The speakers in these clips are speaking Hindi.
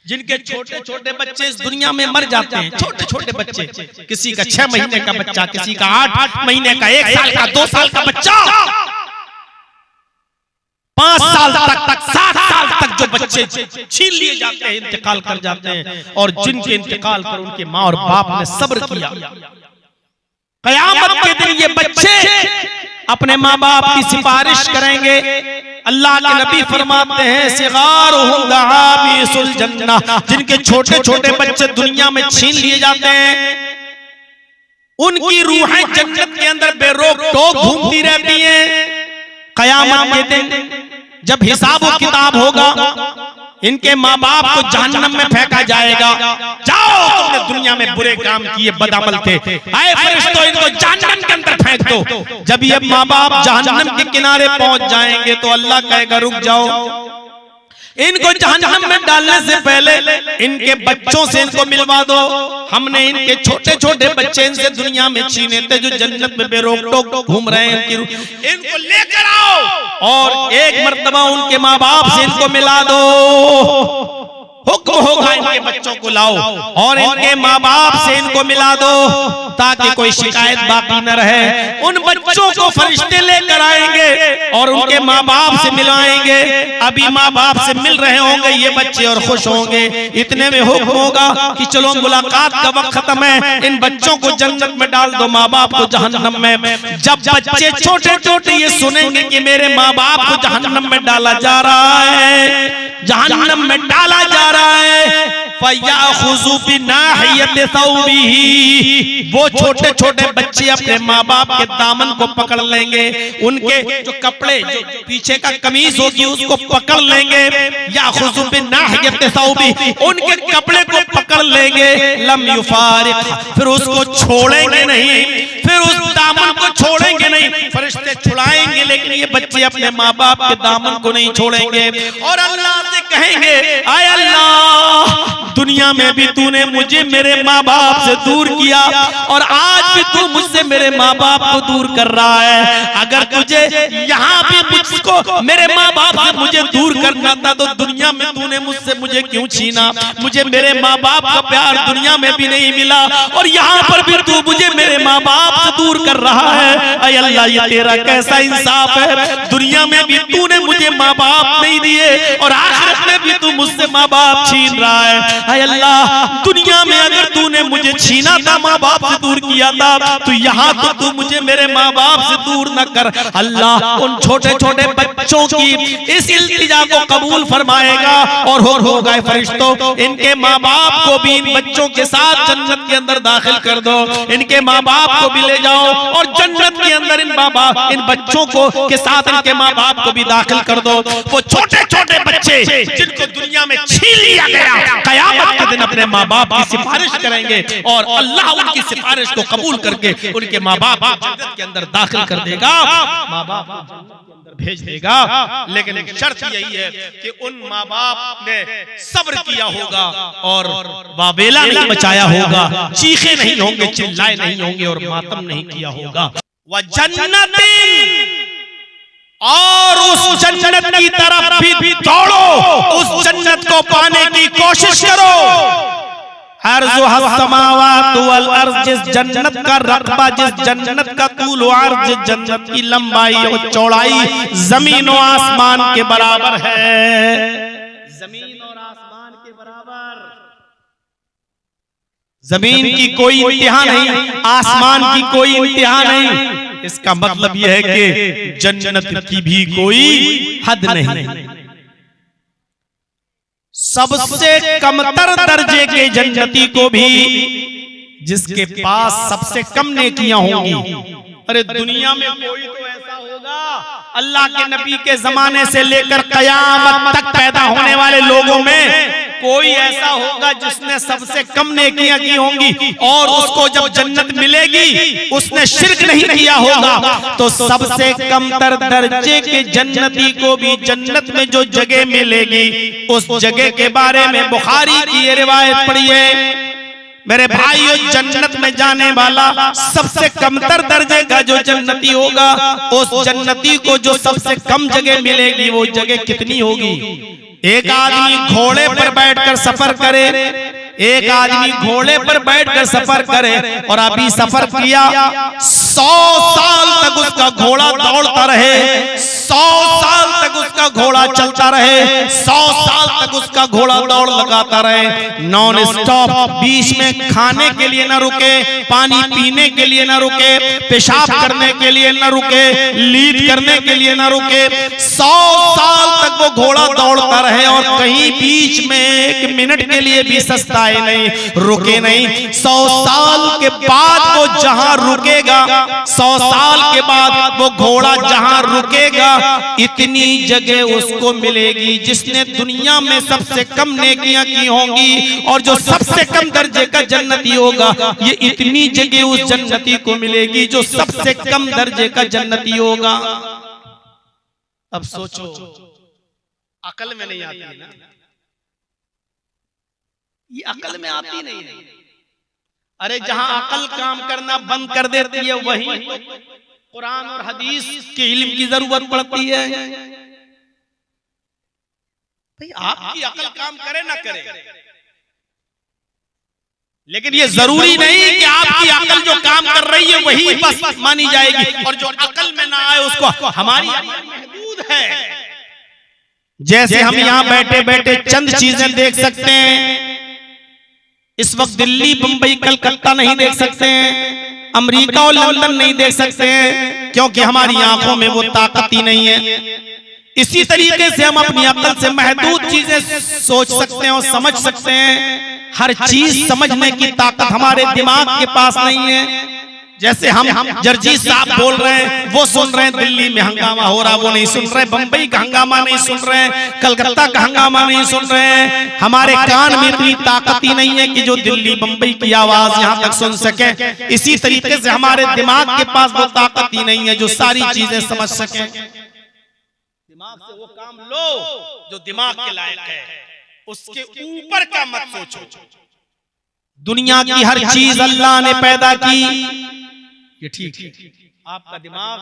जिनके छोटे छोटे बच्चे इस दुनिया में मर जाते हैं, छोटे छोटे बच्चे, किसी का 6 महीने का बच्चा, किसी का 8 महीने का, 1 साल का, 2 साल का बच्चा, 5 साल तक 7 साल तक जो बच्चे छीन लिए जाते हैं, इंतकाल कर जाते हैं, और जिनके इंतकाल पर उनके माँ और बाप ने सब्र किया, क़यामत के दिन ये बच्चे अपने माँ बाप की सिफारिश करेंगे। अल्लाह के नबी फरमाते हैं सिगारुहुम दआबीसुल जन्नह, जिनके छोटे छोटे बच्चे दुनिया में छीन लिए जाते हैं, उनकी रूहें जन्नत के अंदर बेरोक टोक घूमती रहती हैं। क़यामत के दिन जब हिसाब व किताब होगा, इनके माँ बाप को जहन्नम में फेंका जाएगा। जाओ, तुमने दुनिया में बुरे काम किए, बदअमल थे, आए फरिश्तों, इनको जहन्नम के अंदर फेंक दो। जब ये माँ बाप जहन्नम के किनारे पहुंच जाएंगे तो अल्लाह कहेगा रुक जाओ, इनको जहन्नम में डालने से पहले इनके बच्चों से इनको मिलवा दो। हमने इनके छोटे छोटे बच्चे इनसे दुनिया में छीने थे, जो जन्नत में बेरोक टोक घूम रहे हैं, इनको लेकर आओ और एक मर्तबा उनके माँ बाप से इनको मिला दो। हुक्म होगा इनके बच्चों को लाओ और इनके माँ बाप से इनको मिला दो, ताकि कोई शिकायत बाकी न रहे। उन बच्चों को फरिश्ते लेकर आएंगे और उनके माँ बाप से मिलाएंगे। अभी माँ बाप से मिल रहे होंगे ये बच्चे और खुश होंगे। इतने में हुक्म होगा कि चलो मुलाकात का वक्त खत्म है, इन बच्चों को जन्नत में डाल दो, माँ बाप को जहन्नम में। जब बच्चे छोटे छोटे ये सुनेंगे कि मेरे माँ बाप को जहन्नम में डाला जा रहा है, जहन्नम में डाला जा रहा है, फयाखुज़ु बिनाहियति सौबिही, वो छोटे छोटे बच्चे अपने माँ बाप के दामन को पकड़ लेंगे, उनके जो कपड़े, जो पीछे का कमीज होगी उसको पकड़ लेंगे। याखुज़ु बिनाहियति सौबिही, उनके कपड़े को पकड़ लेंगे। लम युफारिक, फिर उसको छोड़ेंगे नहीं, फिर उस दामन को छोड़ेंगे नहीं। फरिश्ते छुड़ाएंगे लेकिन ये बच्चे अपने माँ बाप के दामन को नहीं छोड़ेंगे। और अल्लाह से कहेंगे आय अल्लाह, दुनिया में भी तूने मुझे मेरे माँ बाप से दूर किया और आज भी तू मुझसे मेरे माँ बाप को दूर कर रहा है। अगर तुझे यहाँ भी मुझको मेरे माँ बाप से मुझे दूर करना था तो दुनिया में तूने मुझसे मुझे क्यों छीना? मुझे मेरे माँ बाप का प्यार दुनिया में भी नहीं मिला और यहाँ पर भी तू मुझे मेरे माँ बाप से दूर कर रहा है। अय अल्लाह, ये तेरा कैसा इंसाफ है? दुनिया में भी तूने मुझे माँ बाप नहीं दिए और आखिरत में भी तू मुझसे माँ बाप छीन रहा है। हाय अल्लाह, दुनिया में अगर तूने मुझे छीना था, माँ बाप से दूर किया था, तो यहाँ तो तू मुझे मेरे माँ बाप से दूर न कर। अल्लाह उन छोटे छोटे बच्चों की इस इल्तिजा को कबूल फरमाएगा और होगा फरिश्तों, इनके माँ बाप को भी इन बच्चों के साथ जन्नत के अंदर दाखिल कर दो। इनके माँ बाप को भी ले जाओ और जन्नत के अंदर इन बच्चों को के साथ इनके माँ बाप को भी दाखिल कर दो। वो छोटे छोटे बच्चे जिनको दुनिया में छीन लिया गया, क़यामत के दिन अपने माँ बाप की सिफारिश करेंगे और अल्लाह उनकी सिफारिश को कबूल करके उनके माँ बाप को जन्नत के अंदर दाखिल कर देगा, माँ बाप को जन्नत के अंदर भेज देगा। लेकिन शर्त यही है कि उन माँ बाप ने सब्र किया होगा और वावेला नहीं मचाया होगा, चीखे नहीं होंगे, चिल्लाए नहीं होंगे और मातम नहीं किया होगा। व जन्नतिन, और उस जन्नत की तरफ भी दौड़ो, उस जन्नत को पाने की कोशिश करो। अर्ज़ुहा समावातु वल अर्ज़, जिस जन्नत का रक़बा, जिस जन्नत का तूल व अर्ज़, जिस जन्नत की लंबाई और चौड़ाई जमीन और आसमान के बराबर है। जमीन और आसमान के बराबर। जमीन की कोई इंतहा नहीं, आसमान की कोई इंतहा नहीं। इसका मतलब यह है कि जन्नत की भी कोई हद नहीं। सबसे कमतर दर्जे के जन्नती को भी, जिसके पास सबसे कम नेकियां होंगी। अरे दुनिया में कोई तो ऐसा होगा, अल्लाह के नबी के जमाने से लेकर कयामत तक पैदा होने वाले लोगों में कोई ऐसा होगा जिसने सबसे कम नेकियां की होंगी और उसको जब जन्नत मिलेगी उसने शिर्क नहीं किया होगा। तो सबसे कमतर दर्जे के जन्नती को भी जन्नत में जो जगह मिलेगी उस जगह के बारे में बुखारी की ये रिवायत पढ़िए। मेरे भाइयों, जन्नत में जाने वाला सबसे कमतर दर्जे का जो जन्नती होगा, उस जन्नती को जो सबसे कम जगह मिलेगी, वो जगह कितनी होगी? एक आदमी घोड़े पर बैठकर सफर करे, एक आदमी घोड़े पर बैठकर सफर करे और अभी सफर किया, 100 साल तक उसका घोड़ा दौड़ता रहे, 100 साल तक उसका घोड़ा चलता रहे, 100 साल तक उसका घोड़ा दौड़ लगाता रहे, नॉन स्टॉप, बीच में खाने के लिए न रुके, पानी पीने के लिए न रुके, पेशाब करने के लिए न रुके, लीड करने के लिए न रुके, 100 साल तक वो घोड़ा दौड़ता रहे और कहीं बीच में 1 मिनट के लिए भी सस्ता नहीं, रुके नहीं। 100 साल के बाद वो जहां रुकेगा, 100 साल के बाद वो घोड़ा जहां रुकेगा, इतनी जगह उसको मिलेगी जिसने दुनिया में सबसे कम नेकियां की होंगी, और जो सबसे कम दर्जे का जन्नती होगा, ये इतनी जगह उस जन्नती को मिलेगी जो सबसे कम दर्जे का जन्नती होगा। अब सोचो, अकल में नहीं आती ना, ये अकल में आती नहीं है। अरे जहां अकल काम करना बंद कर देती है, वहीं तो कुरान और हदीस के इल्म की जरूरत पड़ती है। भाई आपकी अकल काम करे ना करे, लेकिन ये जरूरी नहीं कि आपकी अकल जो काम कर रही है वही बस मानी जाएगी, और जो अकल में ना आए उसको हमारी महदूद है। जैसे हम यहाँ बैठे बैठे चंद चीजें देख सकते हैं, इस वक्त दिल्ली, बंबई, कलकत्ता नहीं देख सकते हैं, अमेरिका और लंदन नहीं देख सकते हैं, क्योंकि हमारी आंखों में वो ताकत ही नहीं है। इसी तरीके से हम अपनी अकल से महदूद चीजें सोच सकते हैं और समझ सकते हैं, हर चीज समझने की ताकत हमारे दिमाग के पास नहीं है। जैसे हम जर्जीत साहब बोल रहे हैं, वो सुन रहे हैं दिल्ली में हंगामा हो रहा, वो नहीं सुन रहे, बंबई का हंगामा नहीं सुन रहे हैं, कलकत्ता का हंगामा नहीं सुन रहे हैं। हमारे कान में इतनी ताकत ही नहीं है कि जो दिल्ली बंबई की आवाज यहाँ तक सुन सके। इसी तरीके से हमारे दिमाग के पास वो ताकत ही नहीं है जो सारी चीजें समझ सके। दिमाग से वो काम लो जो दिमाग के लायक है, उसके ऊपर का मत सोचो। दुनिया की हर चीज अल्लाह ने पैदा की, ये ठीक है, आपका दिमाग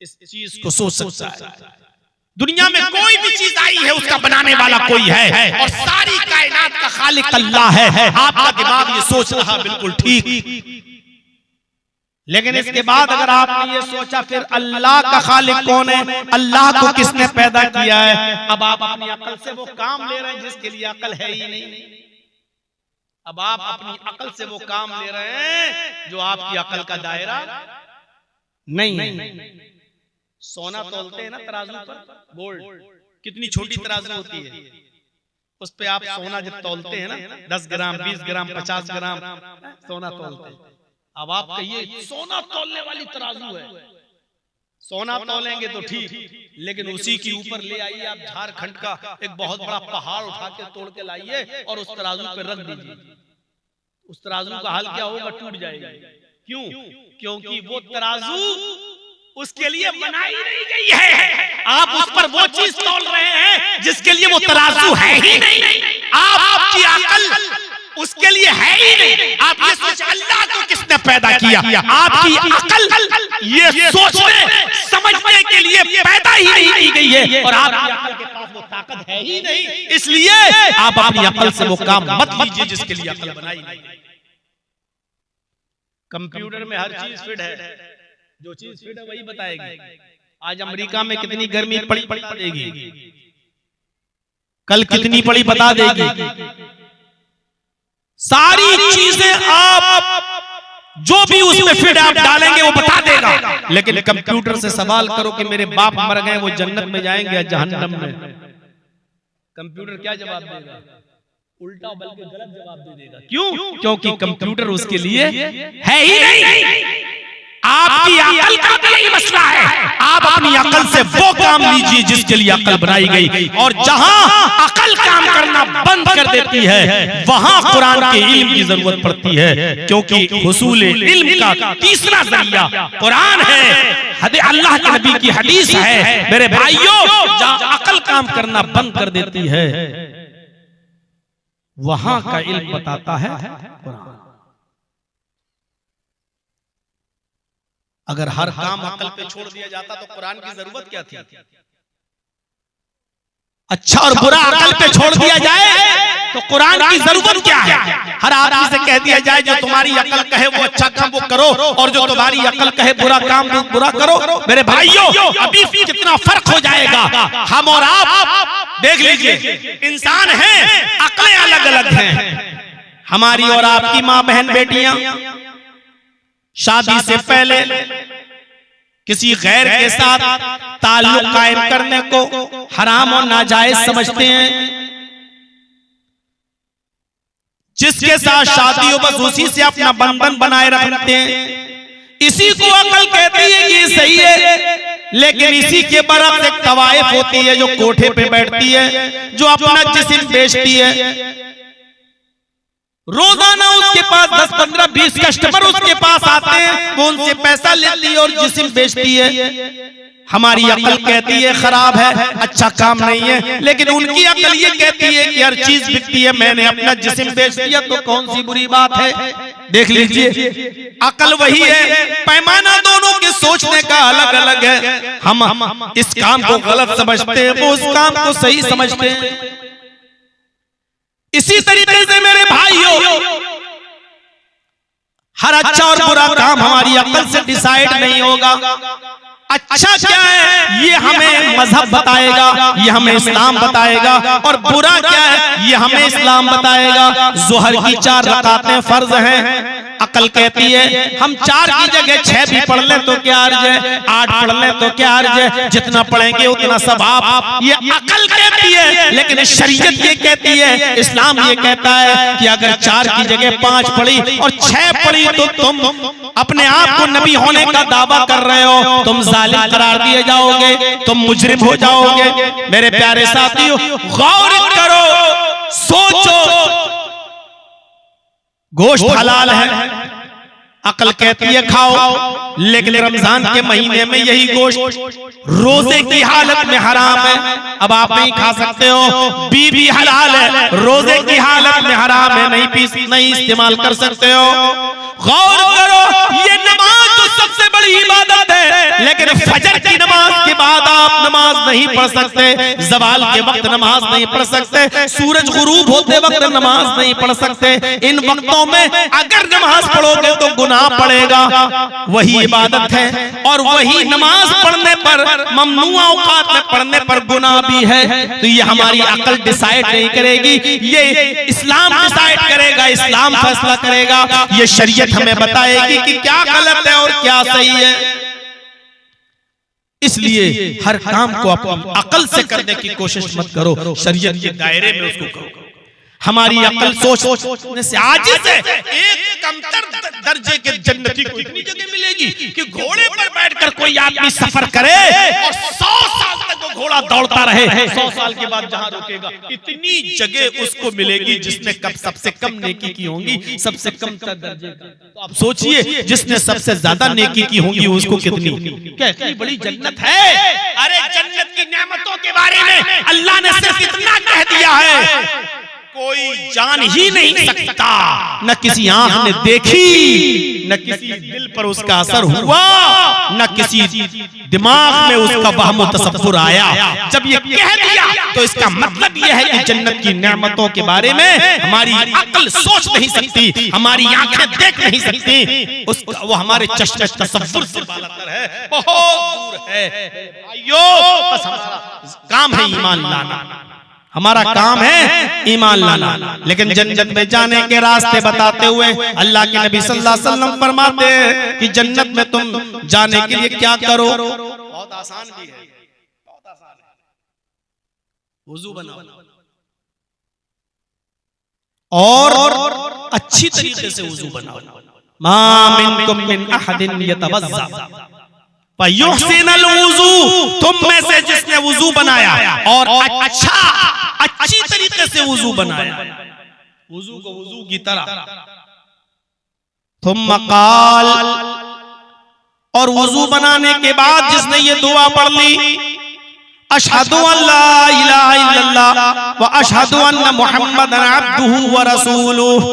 इस चीज को सोच सकता है। दुनिया में कोई भी चीज आई है उसका बनाने वाला कोई है, और सारी कायनात का खालिक अल्लाह है। आपका दिमाग ये सोच रहा बिल्कुल ठीक, लेकिन इसके बाद अगर आपने ये सोचा फिर अल्लाह का खालिक कौन है, अल्लाह को किसने पैदा किया है, अब आप अपनी अकल से वो काम ले रहे हैं जिसके लिए अकल है ही नहीं। अब आप अपनी अकल से वो काम ले रहे हैं जो आपकी अकल का दायरा नहीं है। सोना तौलते हैं ना तराजू पर, गोल्ड, कितनी छोटी तराजू होती है, उस पे आप सोना जब तौलते हैं ना, 10 ग्राम, 20 ग्राम, 50 ग्राम सोना तौलते हैं। अब आप कहिए सोना तौलने वाली तराजू है, सोना तौलेंगे तो ठीक, लेकिन उसी के ऊपर ले आइए आप झारखंड का एक बहुत बड़ा पहाड़ उठा के तोड़ के लाइए और उस तराजू पे रख दीजिए, उस तराजू का हाल क्या होगा? टूट जाएगा। क्यों? क्योंकि वो तराजू उसके लिए बनाई नहीं गई है। आप उस पर वो चीज तौल रहे हैं जिसके लिए वो तराजू है ही नहीं। आपकी अकल उसके लिए है ही नहीं। आप ये सोच अल्लाह को किसने पैदा किया, आपकी अकल ये सोचने समझने के लिए पैदा ही नहीं की गई है, और आपकी अकल के पास वो ताकत है ही नहीं। इसलिए आप अपनी अकल से वो काम मत लीजिए जिसके लिए अकल बनाई नहीं। कंप्यूटर में हर चीज फिट है, जो चीज फिट है वही बताएगी। आज अमेरिका में कितनी गर्मी पड़ेगी, कल कितनी पड़ी बता देगी। सारी चीजें आप जो भी उसमें फिट आप डालेंगे वो बता देगा। लेकिन कंप्यूटर से सवाल करो कि मेरे बाप मर गए, वो जन्नत में जाएंगे या जहन्नम में, कंप्यूटर क्या जवाब देगा? उल्टा बल्कि गलत जवाब दे देगा। क्यों? क्योंकि कंप्यूटर उसके लिए है ही नहीं। आपकी अकल का भी यही मसला है। आप अपनी अकल से वो काम लीजिए जिसके लिए अकल बनाई गई, और जहां अकल काम करना बंद कर देती है वहां कुरान के इल्म की जरूरत पड़ती है, क्योंकि हुसूल इल्म का तीसरा जरिया कुरान है, अल्लाह के नबी की हदीस है। मेरे भाइयों, जहां अकल काम करना बंद कर देती है वहां का इल्म बताता है कुरान। अगर हर काम अकल पे छोड़ दिया जाता तो कुरान की जरूरत क्या थी? अच्छा और बुरा अकल पे छोड़ दिया जाए तो कुरान की जरूरत क्या है? हर आदमी से कह दिया जाए जो तुम्हारी अकल कहे वो अच्छा काम वो करो और जो तुम्हारी अकल कहे बुरा काम वो बुरा करो। मेरे भाइयों, अभी कितना फर्क हो जाएगा। हम और आप देख लीजिए, इंसान हैं, अकलें अलग अलग हैं। हमारी और आपकी माँ बहन बेटियां शादी से पहले किसी गैर के साथ ताल्लुक कायम करने को हराम और नाजायज समझते हैं। जिसके साथ शादी हो बस उसी से अपना बंधन बनाए रखते हैं। इसी को अकल कहती है कि ये सही है। लेकिन इसी के बरक्स एक तवाइफ होती है जो कोठे पे बैठती है, जो अपना जिस्म बेचती है। रोजाना उसके पास 10, 15, 20 कस्टमर उसके पास आते हैं, वो उनसे पैसा लेती है और जिस्म बेचती है। हमारी अकल कहती है खराब है, अच्छा काम नहीं है, लेकिन उनकी अकल ये कहती है कि हर चीज बिकती है, मैंने अपना जिस्म बेच दिया तो कौन सी बुरी बात है। देख लीजिए, अकल वही है, पैमाना दोनों के सोचने का अलग अलग है। हम इस काम को गलत समझते हैं, वो उस काम को सही समझते हैं। इसी तरीके से मेरे भाइयों, हर अच्छा और बुरा काम हमारी अकल से डिसाइड नहीं होगा। अच्छा क्या है ये हमें मजहब बताएगा, ये हमें इस्लाम बताएगा, और बुरा क्या है ये हमें इस्लाम बताएगा। ज़ोहर की 4 रकातें फर्ज हैं। अकल कहती है हम 4 की जगह 6 भी पढ़ लें तो क्या अर्ज है, 8 पढ़ लें तो क्या अर्ज है, जितना पढ़ेंगे उतना सवाब। ये अकल कहती है, लेकिन शरीयत ये कहती है, इस्लाम ये कहता है कि अगर 4 की जगह 5 पढ़ी और 6 पढ़ी तो तुम अपने आप को नबी होने का दावा कर रहे हो, तुम जालिम करार दिए जाओगे, तुम मुजरिम हो जाओगे। मेरे प्यारे साथियों, गौर करो, सोचो। गोश्त हलाल है, अकल कहती है खाओ, लेकिन रमजान के महीने में यही गोश्त रोजे की हालत में हराम है। अब आप नहीं खा सकते हो। बीवी हलाल है, रोजे की हालत में हराम है, नहीं इस्तेमाल कर सकते हो। गौर करो, ये नमाज तो सबसे बड़ी इबादत है, लेकिन फजर की नमाज के बाद आप नमाज नहीं पढ़ सकते, ज़वाल के वक्त नमाज नहीं पढ़ सकते, सूरज गुरूब होते वक्त नमाज नहीं पढ़ सकते। इन वक्तों में अगर नमाज पढ़ोगे तो गुनाह पड़ेगा। वही इबादत है और वही नमाज पढ़ने पर, ममनुआ औकात में पढ़ने पर गुनाह भी है। तो ये हमारी अकल डिसाइड नहीं करेगी, ये इस्लाम डिसाइड करेगा, इस्लाम फैसला करेगा। ये शरीयत हमें बताएगी कि क्या गलत है और क्या सही है। इसलिए हर काम को अपनी अकल से करने की कोशिश मत करो, शरीयत के दायरे में उसको करो। हमारी अकल सोचने से आजिज़ है। एक कमतर दर्जे के जन्नती को इतनी जगह मिलेगी कि घोड़े पर बैठकर कोई आदमी सफर करे और 100 साल तक वो घोड़ा दौड़ता रहे, 100 साल के बाद जहां रुकेगा, इतनी जगह उसको मिलेगी जिसने कब सबसे कम नेकी की होंगी, सबसे कम दर्जे का। तो आप सोचिए, जिसने सबसे ज्यादा नेकी की होंगी उसको कितनी बड़ी जन्नत है। अरे जन्नत की नेमतों के बारे में अल्लाह ने सिर्फ इतना कह दिया है, कोई जान ही नहीं सकता, न किसी आंख ने देखी, न किसी दिल पर उसका असर हुआ, न किसी दिमाग में उसका वहम तसव्वुर आया। जब ये कह दिया तो इसका मतलब यह है कि जन्नत की नेमतों के बारे में हमारी अकल सोच नहीं सकती, हमारी आंखें देख नहीं सकती, उसका वो हमारे चश्मे तसव्वुर से बालातर है, बहुत दूर है। भाइयों, बस हमारा काम है ईमान लाना, हमारा काम है ईमान लाना। लेकिन जन्नत में जाने के रास्ते बताते हुए अल्लाह के नबी सल्लल्लाहु अलैहि वसल्लम फरमाते हैं कि जन्नत में तुम जाने के लिए क्या करो। बहुत आसान भी है, बहुत आसान है। वुजू बनाओ और अच्छी तरीके से वुजू बनाओ। मा मिनकुम मिन अहदिन यतवज़्ज़ा फयुहसिनुल वुजू, तुम में से जिसने वुजू बनाया और अच्छी तरीके से वुजू बनाया, वुजू को वुजू की तरह, थुम्मा क़ाल, और वुजू बनाने के बाद जिसने ये दुआ पढ़ ली, अशहदु अल्ला इलाहा इल्लल्लाह व अशहदु अन्ना मुहम्मदन अब्दुहु व रसूलुहु।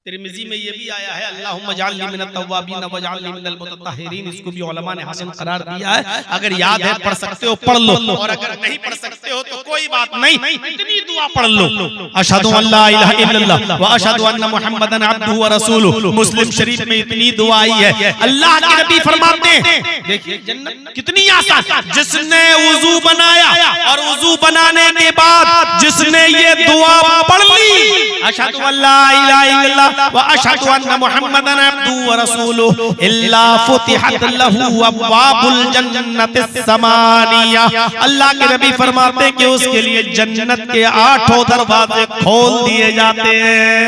तिरमिज़ी में ये भी आया है अल्लाहुम्मा जअलनी मिनत तव्वाबीन व जअलनी मिनल मुतत्तहिरीन। इसको भी उलमा ने हसन करार दिया है। अगर याद है पढ़ सकते हो पढ़ लो, और अगर नहीं पढ़ सकते हो तो कोई बात नहीं, इतनी दुआ पढ़ लो। अशहदु अल्ला इलाहा इल्लल्लाह व अशहदु अन्ना मुहम्मदन अब्दुहु व रसूलुहु। मुस्लिम शरीफ में इतनी दुआ आई है। अल्लाह के नबी फरमाते हैं, देखिए जन्नत कितनी आसान। जिसने वुजू बनाया और वुजू बनाने के बाद जिसने ये दुआ पढ़ ली, अशहदु अल्ला इलाहा इल्लल्लाह व अशहदु अन्ना मुहम्मदन अब्दुहु व रसूलुहु, इल्ला फुतिहत लहू अब्वाबुल जन्नतिस समानिया। अल्लाह के नबी फरमाते हैं कि उसके लिए जन्नत के 8 दरवाजे खोल दिए जाते हैं।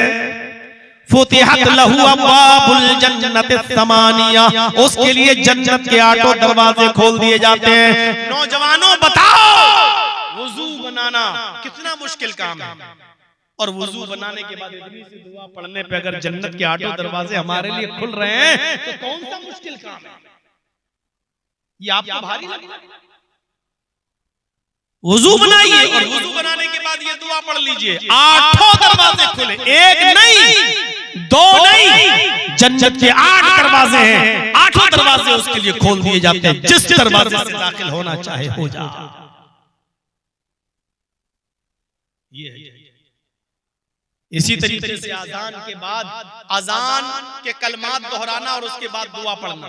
फुतिहत लहू अब्वाबुल जन्नतिस समानिया, उसके लिए जन्नत के 8 दरवाजे खोल दिए जाते हैं। नौजवानों बताओ, वुजू बनाना कितना मुश्किल काम है, और वुजू बनाने के बाद इतनी सी दुआ पढ़ने पे अगर जन्नत के 8 दरवाजे हमारे लिए खुल रहे हैं तो कौन सा मुश्किल काम है? ये आपको भारी लगे? वुजू बनाइए और वुजू बनाने के बाद ये दुआ पढ़ लीजिए, 8 दरवाजे खुले, एक नहीं 2 नहीं, जन्नत के 8 दरवाजे हैं। 8 दरवाजे उसके लिए खोल दिए जाते हैं। जिस दरवाजे से दाखिल होना चाहे हो जा। ये इसी तरीके से अजान के बाद अजान के कलमात दोहराना और उसके बाद दुआ पढ़ना।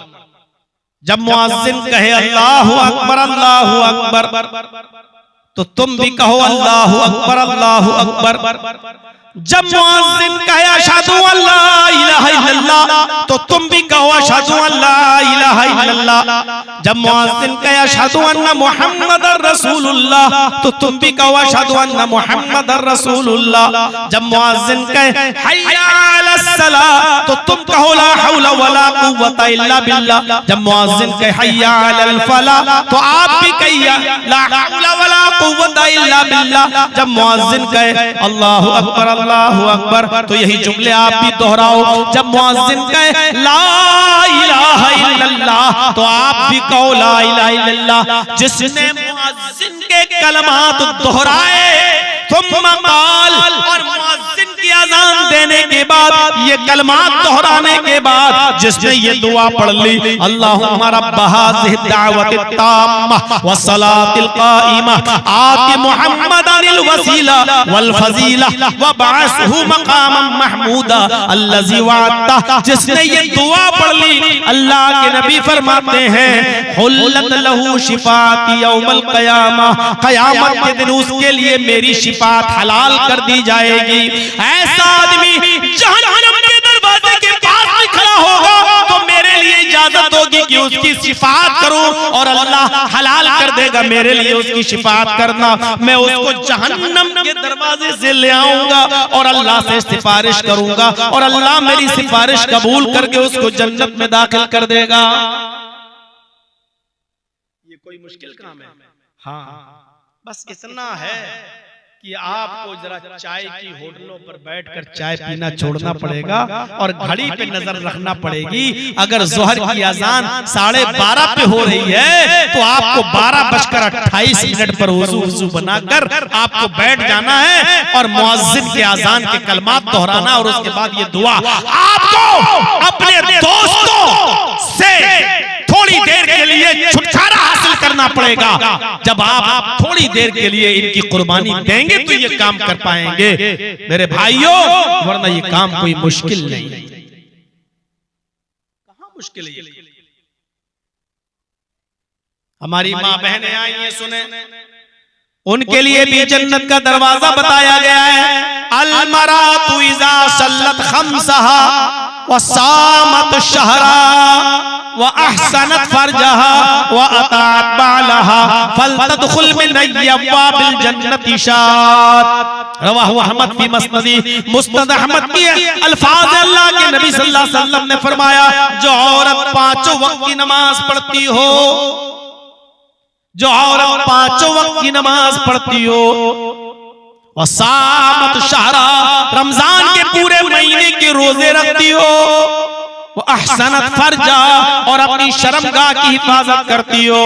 जब मुअज्जिन कहे अल्लाहु अकबर तो तुम भी कहो अल्लाहु अकबर अल्लाहु अकबर। जब मुअज्जिन कहे अशहदु अल्ला इलाहा इल्लल्लाह तो तुम भी कहो अशहदु अल्ला इलाहा इल्लल्लाह। जब मुअज्जिन कहे अशहदु अन्ना मुहम्मदर रसूलुल्लाह तो तुम भी कहो अशहदु अन्ना मुहम्मदर रसूलुल्लाह। जब मुअज्जिन कहे हय्या अलस सलाह तो तुम कहो ला हौला वला कुव्वता इल्ला बिल्लाह। जब मुअज्जिन कहे हय्या अलल फलाह तो आप भी कहिए ला हौला वला कुव्वता इल्ला बिल्लाह। जब मुअज्जिन कहे अल्लाहु अकबर अल्लाहु अकबर तो यही जुमले आप भी दोहराओ। जब मुअज्जिन कहे ला इलाहा इल्लल्लाह तो आप भी कहो ला इलाहा इल्लल्लाह। जिसने मुअज्जिन के कलमात दोहराए तुम काल, और मुअज्जिन की अज़ान देने के बाद ये कलमात दोहराने के बाद जिसने ये दुआ पढ़ ली, अल्लाहुम्मा रब्ब हाज़िहि दावति ताम्मा व सलातिल काइमा आति मुहम्मदनिल वसीला वल फजीला व बअसहु मकामम महमूदा अल्लज़ी वअदता। जिसने ये दुआ पढ़ ली, अल्लाह के नबी फरमाते हैं हुल्लत लहू शिफाती यौमल क़यामा, क़यामत के दिन उसके लिए मेरी शिफात हलाल कर दी जाएगी। ऐसा आदमी जहन्नम के दरवाजे के पास भी खड़ा होगा तो मेरे लिए इजाजत होगी कि उसकी शिफात करूं, और अल्लाह हलाल कर देगा मेरे लिए उसकी शिफात करना। मैं उसको जहन्नम के दरवाजे से ले आऊंगा और अल्लाह से सिफारिश करूंगा, और अल्लाह मेरी सिफारिश कबूल करके उसको जन्नत में दाखिल कर देगा। ये कोई मुश्किल काम है? हाँ, बस इतना है कि आपको जरा चाय की होटलों पर बैठकर चाय पीना छोड़ना पड़ेगा और घड़ी पे नजर रखना पड़ेगी। अगर जोहर की अजान 12:30 पे हो रही है तो आपको 12:28 पर वुजू बनाकर आपको बैठ जाना है और मुअज्जिन के अजान के कलमात दोहराना, और उसके बाद ये दुआ आपको अपने दोस्तों से थोड़ी देर के लिए छुटकारा हासिल करना पड़ेगा। जब आप थोड़ी देर के लिए इनकी कुर्बानी देंगे तो ये काम कर पाएंगे मेरे भाइयों, वरना ये काम कोई मुश्किल नहीं। कहां मुश्किल है? हमारी माँ बहनें आई हैं, सुने, उनके लिए भी जन्नत का दरवाजा बताया गया है। अल मरातु इज़ा सल्लत खम्सहा व सामत शहरा व अहसनत फरजहा व अतात बालहा फलतदखुल मिन अब्वाबिल जन्नति शात। रवाहु अहमद फी मस्नदी, मुस्नद अहमद की अल्फाज अल्लाह के नबी सल्लल्लाहु अलैहि वसल्लम ने फरमाया, जो औरत 5 वक्त की नमाज पढ़ती हो, जो औरत 5 वक्त की नमाज पढ़ती हो, और सामत शहरा, रमजान के पूरे महीने के रोजे रखती हो, वो अहसनत फर्जा, और अपनी शर्मगाह की हिफाजत करती हो,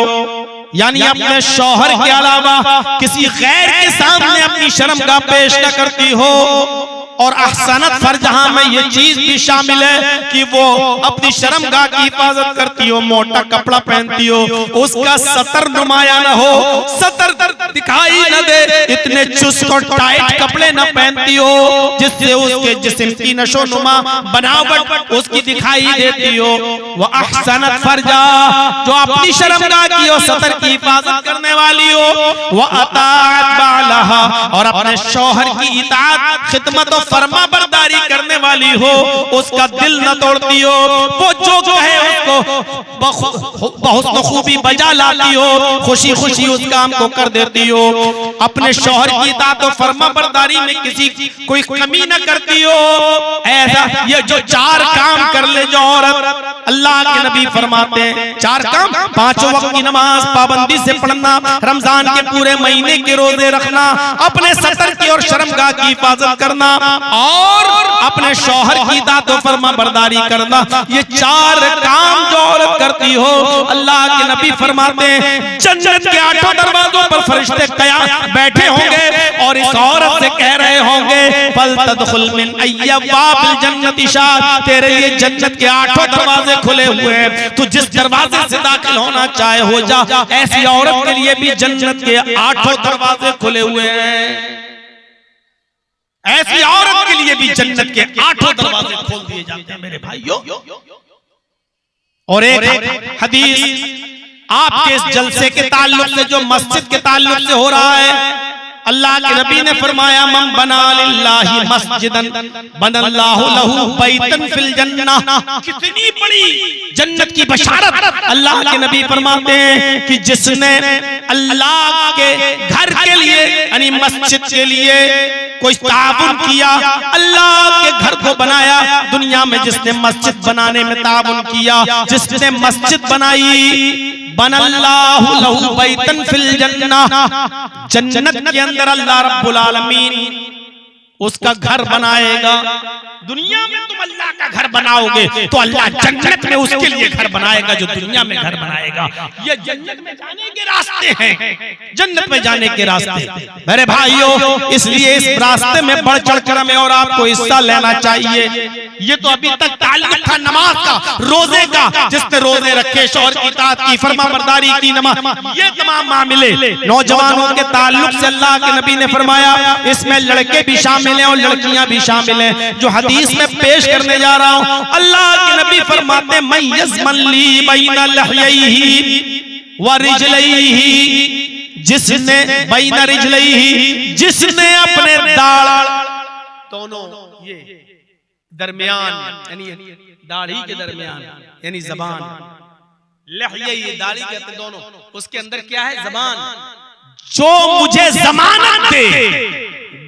यानी अपने शौहर के अलावा किसी गैर के सामने अपनी शर्मगाह पेश न करती हो। और अहसनत फर्जहा में ये चीज भी शामिल है कि वो अपनी शर्मगाह की हिफाजत करती हो, मोटा कपड़ा पहनती हो, उसका सतर नुमाया न हो, सतर दिखाई न दे, इतने चुस्त और टाइट कपड़े न पहनती हो जिससे उसके जिस्म की नशो नुमा बनावट उसकी दिखाई देती हो। वो अहसनत फर्जा, जो अपनी शर्मगाह की हो, सतर की हिफाजत करने वाली हो। वह अताअत बालहा, और अपने शौहर की इताअत खिदमत और फरमा बरदारी करने वाली हो, उसका दिल न तोड़ती हो, वो जो कहे उसको बहुत खूबी बजा लाती हो, खुशी खुशी उस काम को कर देती हो, अपने शौहर की इताअत और फरमा बरदारी में किसी कोई कमी न करती हो। ऐसा ये जो चार काम कर ले जो औरत, अल्लाह के नबी फरमाते हैं चार काम, पांचों वक्त की नमाज पाबंदी से पढ़ना, रमजान के पूरे महीने के रोजे रखना, अपने सतर की और शर्मगाह की हिफाजत करना, और अपने शौहर की इताअत और फरमा बरदारी करना। ये चार काम जो औरत करती हो, अल्लाह के नबी फरमाते हैं जन्नत के आठों दरवाजों पर फरिश्ते कयाम बैठे होंगे और इस औरत से कह रहे होंगे फल तदखुल मिन अय्याबाबिल जन्नति शाह, तेरे लिए जन्नत के आठों दरवाजे खुले हुए हैं, तू जिस दरवाजे से दाखिल होना चाहे हो जा। ऐसी औरत के लिए भी जन्नत के आठों दरवाजे खुले हुए हैं, ऐसी औरत के लिए भी जन्नत के आठों दरवाजे खोल दिए जाते हैं मेरे भाइयों। और एक हदीस आपके इस जलसे के ताल्लुक से, जो मस्जिद के ताल्लुक से हो रहा है, अल्लाह के नबी ने फरमाया मन बना लिल्लाहि मस्जिदन बनल्लाहु लहू बैतन फिल जन्नह। कितनी बड़ी जन्नत की बशारत अल्लाह के नबी फरमाते हैं कि जिसने अल्लाह के घर के लिए यानी मस्जिद के लिए कोई ताबुन किया, अल्लाह के घर को बनाया, दुनिया में जिसने मस्जिद बनाने में ताबुन किया, जिसने मस्जिद बनाई, बनल्लाहु लहू बैतन फिल जन्नह, जन्नत के अंदर अल्लाह रब्बुल आलमीन उसका घर बनाएगा। दुनिया में तुम अल्लाह का घर बनाओगे तो अल्लाह जन्नत में उसके लिए घर बनाएगा जो दुनिया में घर बनाएगा। ये जन्नत में जाने के रास्ते हैं, जन्नत में जाने के रास्ते मेरे भाइयों। इसलिए इस रास्ते में बढ़ चढ़कर हमें और आपको हिस्सा लेना चाहिए। ये तो अभी तक ताल्लुक था नमाज का, रोजे का, जिसने रोजे रखे, शौहर की इताअत की, फरमाबरदारी की, नमाज, ये तमाम मामले नौजवानों के ताल्लुक से अल्लाह के नबी ने फरमाया इसमें लड़के भी शामिल हैं और लड़कियां भी शामिल हैं। जो हदीस में पेश करने जा रहा हूं, अल्लाह के नबी फरमाते मैं यज़मन ली बैना लहयैहि व रिजलैहि, जिसने बैना रिजलैहि, जिसने अपने दाढ़ दोनों ये दरमियान यानी दाढ़ी के दरमियान यानी जबान, लहयैहि दाढ़ी कहते दोनों, उसके अंदर क्या है जबान, जो मुझे जमानत दे,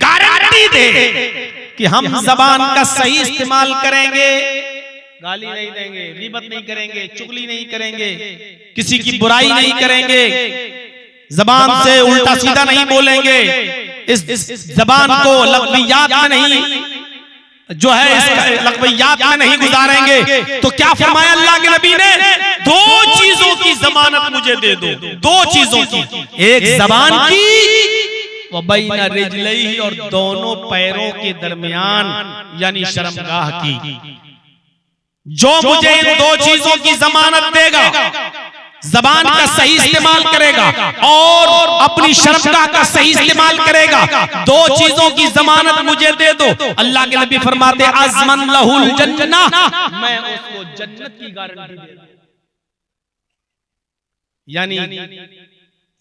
गारंटी दे कि हम जबान का सही इस्तेमाल करेंगे, गाली नहीं देंगे, गीबत नहीं करेंगे, चुगली नहीं करेंगे, किसी की बुराई नहीं करेंगे, जबान से उल्टा सीधा नहीं बोलेंगे, इस जबान को लग़वियात में नहीं जो है इस लग़वियात में नहीं गुजारेंगे। तो क्या फरमाया अल्लाह के नबी ने, दो चीजों की जमानत मुझे दे दो, दो चीजों की, एक जबान की व बैना रिजलैहि, और दोनों पैरों के दरमियान यानी शर्मगाह की। जो मुझे इन दो चीजों की जमानत देगा, जबान का सही इस्तेमाल करेगा और अपनी शर्मगाह का सही इस्तेमाल करेगा, दो चीजों की जमानत मुझे दे दो। अल्लाह के नबी फरमाते अज़मन लहुल जन्नह, मैं उसको जन्नत की गारंटी दे दूं। यानी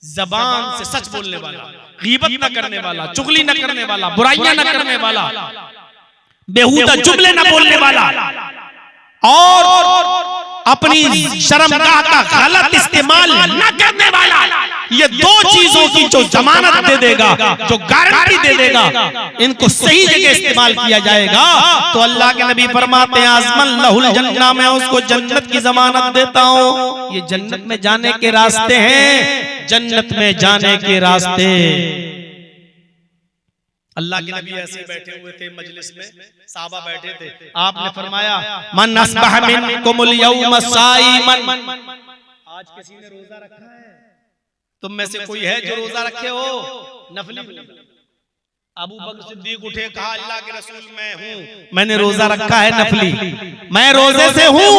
जबान से सच बोलने वाला, गीबत न करने वाला, चुगली न करने वाला, बुराइयां न करने वाला, बेहुदा जुमले न बोलने वाला और अपनी शर्मगाह का गलत इस्तेमाल न करने वाला, ये दो चीजों की जो जमानत दे देगा, जो गारंटी दे देगा, इनको सही जगह इस्तेमाल किया जाएगा तो अल्लाह के नबी फरमाते हैं अज़मन लहुल जन्नह, मैं उसको जन्नत की जमानत देता हूं। ये जन्नत में जाने के रास्ते हैं, जन्नत में जाने के रास्ते। अल्लाह के नबी ऐसे बैठे हुए थे मजलिस में, साहबा बैठे थे, आपने फरमाया मन अस्बह मिनकुमुल यौम साइमन, आज किसी ने रोजा रखा है? तुम में से कोई है जो रोजा रखे हो? नफली। अबू बकर सिद्दीक उठे, कहा अल्लाह के रसूल मैं हूं, मैंने रोजा रखा है नफली, मैं रोजे से हूं।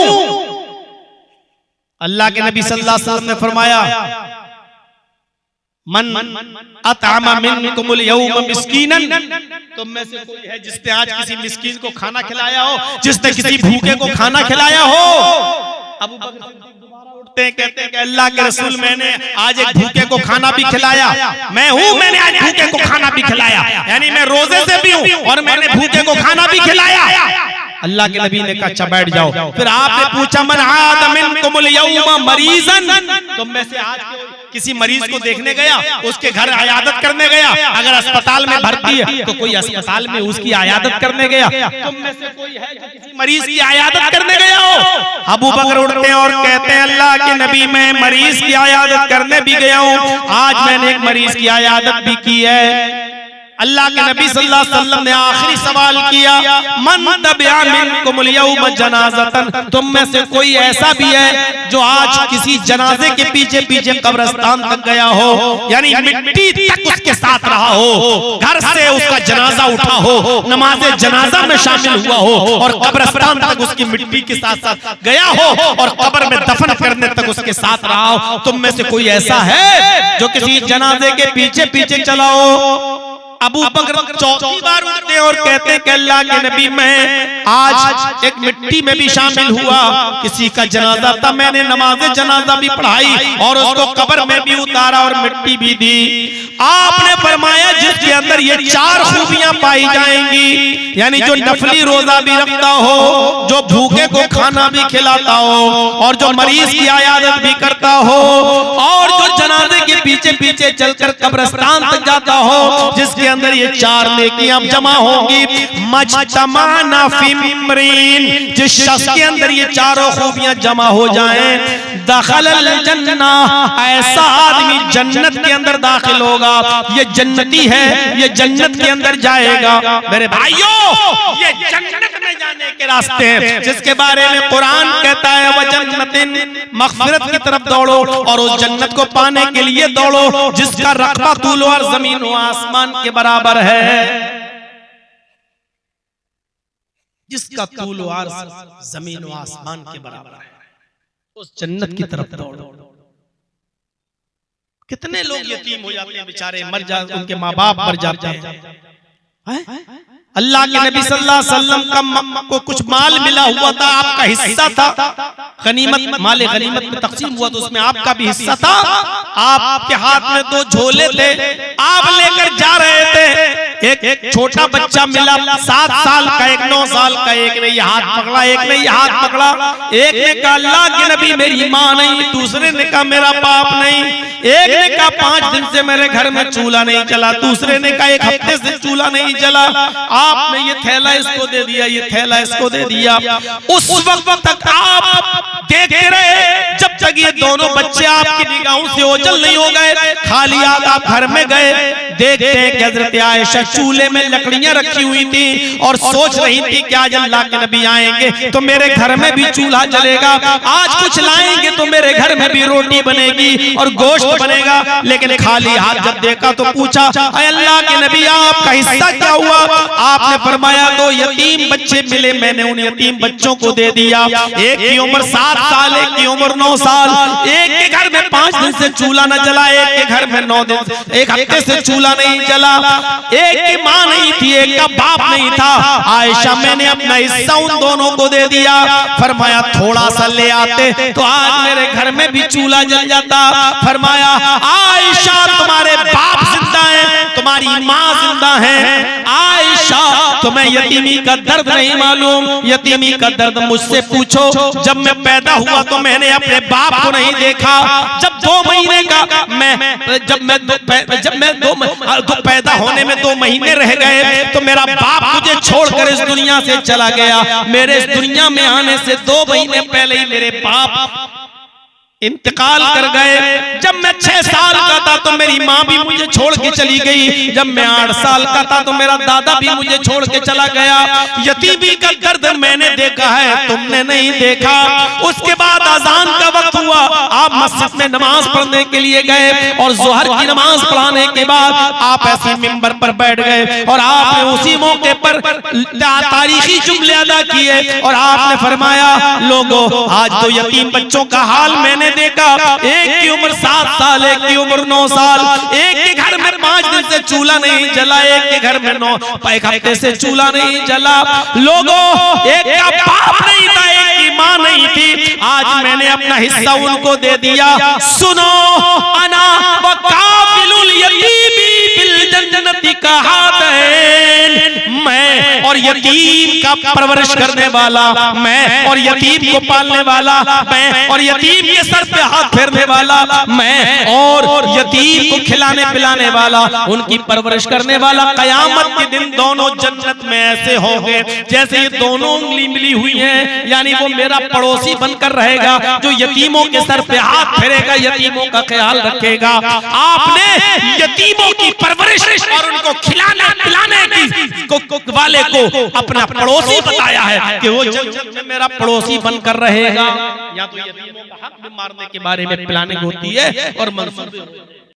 अल्लाह के नबी सल्लल्लाहु अलैहि वसल्लम ने फरमाया मन अतअमा मिनकुमुल यौम मिस्कीनन, तुम में से कोई है जिसने आज किसी मिस्कीन को खाना खिलाया हो, जिसने किसी भूखे को खाना खिलाया हो? अबू बकर सिद्दीक दोबारा उठते हैं, कहते हैं कि अल्लाह के रसूल मैंने आज एक भूखे को खाना भी खिलाया, मैं हूं, मैंने आज भूखे को खाना भी खिलाया, यानी मैं रोजे से भी हूं और मैंने भूखे को खाना भी खिलाया। अल्लाह के नबी ने कहा अच्छा बैठ जाओ। फिर आपने पूछा मन आद मिनकुमुल यौम मरीजन, तुम में से आज किसी मरीज को देखने गया, उसके घर अयादत करने गया, अगर अस्पताल में भर्ती है तो कोई अस्पताल में उसकी अयादत करने गया, तुम में से कोई है जो किसी मरीज की अयादत करने गया हो? अबू बकर उठते हैं और कहते हैं अल्लाह के नबी मैं मरीज की अयादत करने भी गया हूँ, आज मैंने एक मरीज की अयादत भी की है। अल्लाह के नबी सल्लल्लाहु अलैहि वसल्लम ने आखिरी सवाल किया मन तबिआ मिनकुमुल यौम जनाज़तन, तुम में से कोई ऐसा भी है जो आज किसी जनाजे के पीछे पीछे कब्रिस्तान तक गया हो, यानी मिट्टी तक उसके साथ रहा हो, घर से उसका जनाजा उठा हो, नमाज़े जनाजा में शामिल हुआ हो और कब्रिस्तान तक उसकी मिट्टी के साथ साथ गया हो और कब्र में दफन करने तक उसके साथ रहा हो? तुम में से कोई ऐसा है जो किसी जनाजे के पीछे पीछे चला हो? अबू बकर चौथी बार उठते हैं और कहते हैं कि अल्लाह के नबी मैं आज एक मिट्टी में भी शामिल हुआ, किसी का जनाजा था, मैंने नमाज़े जनाजा भी पढ़ाई और उसको कब्र में भी उतारा और मिट्टी भी दी। आपने फरमाया जिसके अंदर ये चार खूबियां पाई जाएंगी, यानी जो नफली रोजा भी रखता हो, जो भूखे को खाना भी खिलाता हो और जो मरीज की अयादत भी करता हो और जो जनाजे के पीछे पीछे चलकर कब्रिस्तान तक जाता हो, जिसके अंदर ये चार नेकियां जमा होंगी, मजतमाना फी मिम्रीन, जिस शख्स के अंदर ये चारों खूबियां जमा हो जाएं, दखलल जन्ना, ऐसा आदमी जन्नत के अंदर दाखिल होगा, ये जन्नती है, ये जन्नत के अंदर जाएगा। मेरे भाइयों ये जन्नत में जाने के रास्ते हैं जिसके बारे में कुरान कहता है व जन्नतिन, मग़फ़िरत की तरफ दौड़ो और उस जन्नत को पाने के लिए दौड़ो जिसका रक़बा तूल और ज़मीन व आसमान के बराबर है, जिसका तूल और ज़मीन व आसमान के बराबर है, उस जन्नत की तरफ दौड़ो। कितने लोग यतीम हो जाते हैं बेचारे, मर जाते, उनके माँ बाप मर जाते हैं। अल्लाह के नबी सल्लल्लाहु अलैहि वसल्लम को कुछ माल मिला हुआ था, आपका हिस्सा था, गनीमत माल गनीमत में तकसीम हुआ तो उसमें आपका भी हिस्सा था, आपके हाथ में दो झोले थे, आप लेकर जा रहे थे, एक छोटा बच्चा मिला 7 साल का, एक 9 साल का, एक ने ये हाथ पकड़ा, एक ने ये हाथ पकड़ा, एक ने कहा अल्लाह के नबी मेरी माँ नहीं, दूसरे ने कहा मेरा बाप नहीं, एक ने कहा 5 दिन से मेरे घर में चूल्हा नहीं चला, दूसरे ने कहा 1 हफ्ते से चूल्हा नहीं चला, आपने ये थैला इसको दे दिया, ये थैला इसको दे दिया। उस वक्त तक आप देखते रहे जब तक ये दोनों बच्चे आपकी निगाहों से ओझल नहीं हो गए, खाली हाथ आप घर में गए, देखते हैं कि हजरत आयशा चूल्हे में लकड़ियां रखी हुई थी और सोच रही थी कि आज अल्लाह के नबी आएंगे तो मेरे घर में भी चूल्हा जलेगा, आज कुछ लाएंगे तो मेरे घर में भी रोटी बनेगी और गोश्त बनेगा, लेकिन खाली हाथ जब देखा तो पूछा अल्लाह के नबी आपका हिस्सा क्या हुआ? आपने फरमाया 2 यतीम बच्चे मिले, मैंने उन यतीम बच्चों को दे दिया, एक की उम्र 7 साल, एक की उम्र 9 साल, एक के घर में 5 दिन से चूल्हा न जला, एक के घर में 9 दिन 1 हफ्ते से चूल्हा नहीं जला, एक की माँ नहीं थी, एक का बाप नहीं था। आयशा मैंने अपना हिस्सा उन दोनों को दे दिया, फरमाया थोड़ा सा ले आते तो आज मेरे घर में भी चूल्हा जल जाता। फरमाया आयशा तुम्हारे बाप जिंदा हैं, तुम्हारी माँ जिंदा है, आयशा तुम्हें यतीमी का दर्द नहीं मालूम, यतीमी का दर्द मुझसे पूछो, जब मैं पैदा हुआ तो मैंने अपने बाप को नहीं देखा, जब 2 महीने का जब मैं पैदा होने में 2 महीने रह गए तो मेरा बाप मुझे छोड़कर इस दुनिया से चला गया, मेरे इस दुनिया में आने से 2 महीने पहले ही मेरे बाप इंतकाल कर गए। जब मैं 6 साल का था तो मेरी माँ भी मुझे छोड़ के चली गई। जब मैं 8 साल का था तो मेरा दादा भी मुझे छोड़ के चला गया। यतीमी का दर्द मैंने देखा है, तुमने नहीं देखा। उसके बाद अजान का वक्त हुआ, आप मस्जिद में नमाज पढ़ने के लिए गए और जोहर की नमाज पढ़ाने के बाद आप ऐसे मिंबर पर बैठ गए और आपने उसी मौके पर तारीखी जुमले अदा किए और आपने फरमाया, लोगों आज तो यतीम बच्चों का हाल मैंने देखा। एक की उम्र 7 साल, एक की उम्र 9 साल, एक के घर में 5 दिन से चूल्हा नहीं जला, एक के घर में 9 हफ्ते से चूल्हा नहीं जला। लोगों एक का बाप नहीं था, एक की माँ नहीं थी। आज मैंने अपना हिस्सा उनको दे दिया। सुनो, अना वकाफिलुल यतीमी फिल जन्नति कहातैन, मैं और यतीम का परवरिश करने वाला, मैं और यतीम को पालने वाला, मैं और यतीम के सर पे हाथ फेरने वाला, मैं और यतीम को खिलाने पिलाने वाला, उनकी परवरिश करने वाला, कयामत के दिन दोनों जन्नत में ऐसे होंगे जैसे ये दोनों उंगली मिली हुई हैं। यानी वो मेरा पड़ोसी बनकर रहेगा जो यतीमों के सर पे हाथ फेरेगा, यतीमों का ख्याल रखेगा। आपने यतीमों की परवरिश और उनको खिलाने पिलाने की वाले को अपना पड़ोसी बताया है कि वो जन्नत में मेरा पड़ोसी बनकर रहेगा। या तो यतीमों का हक भी मारने के बारे में प्लानिंग होती है और मंसूबे